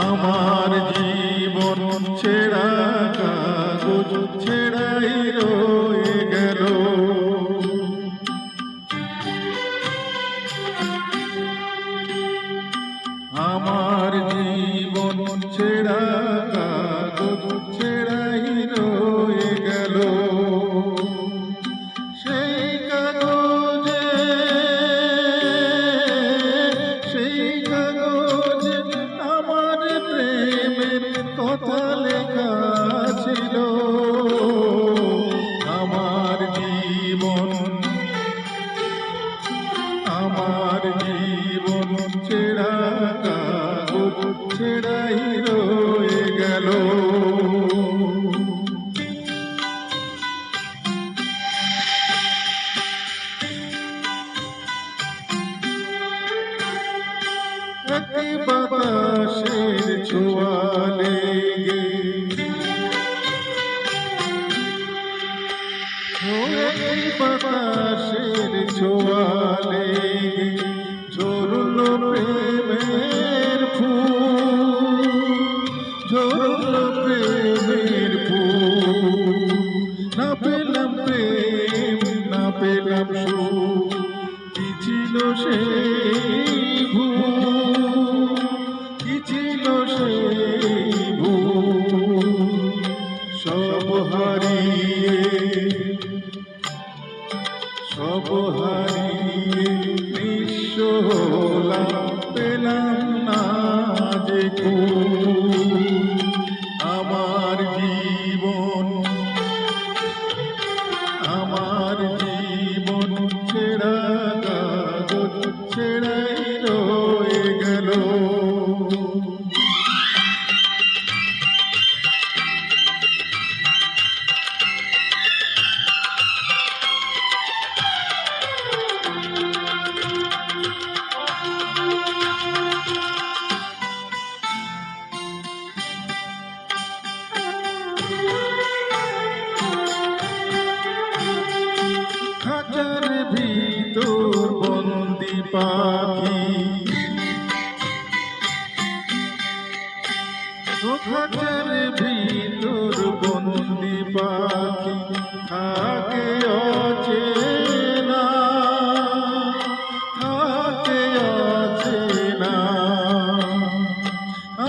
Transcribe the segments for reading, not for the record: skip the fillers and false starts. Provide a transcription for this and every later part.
আমার জীবন ছেঁড়া কাগজ ছেঁড়াই রয়ে গেল। আমার জীবন ছেঁড়া কাগজ ছেঁড়াই রয়ে গেল। সেই কাগজে আমার প্রেমের কথা লেখা ছিল। আমার জীবন ছেঁড়া কাগজ ছেঁড়াই রয়ে গেল। একই বাতাসের ছোঁয়া লেগে, একই বাতাসের ছোঁয়া লেগে ঝরলো প্রেমের ফুল, ঝরলো প্রেমের ফুল। না পেলাম প্রেম, না পেলাম সুখ, কি ছিল সেই ভুল, কি ছিল সেই ভুল। সব হারিয়ে নিঃস্ব হলাম, পেলাম না যে কুল। আমার জীবন ছেঁড়া কাগজ ছেঁড়াই রয়ে গেল। খাঁচার ভিতর বন্দি পাখি, খাঁচার ভিতর বন্দি পাখি থাকে অচেনা, থাকে অচেনা।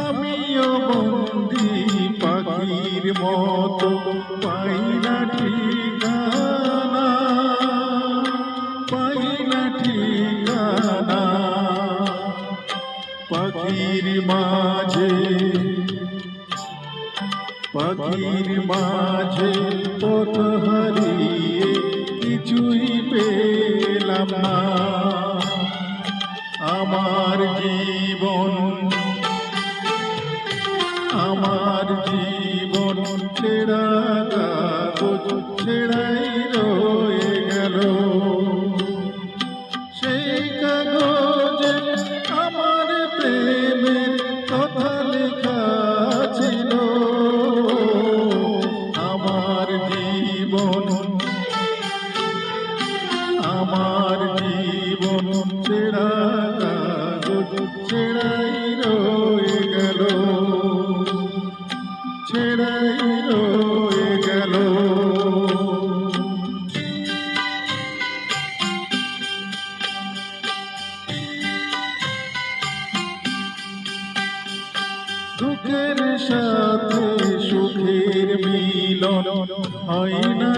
আমিও বন্দি পাখির মতো, পাই না ঠিকানা, পাই না ঠিকানা। পাখির মাঝে পথ হারিয়ে কিছুই পেলাম না। আমার জীবন ছেঁড়া কাগজ ছেঁড়াই রয়ে গেল। সেই কাগজে আমার প্রেমের কথা লেখা ছিল। আমার জীবন ছেঁড়া কাগজ ছেঁড়াই রয়ে গেল, ছেঁড়াই রয়ে গেল। দুঃখের সাথে সুখের মিলন হয় না।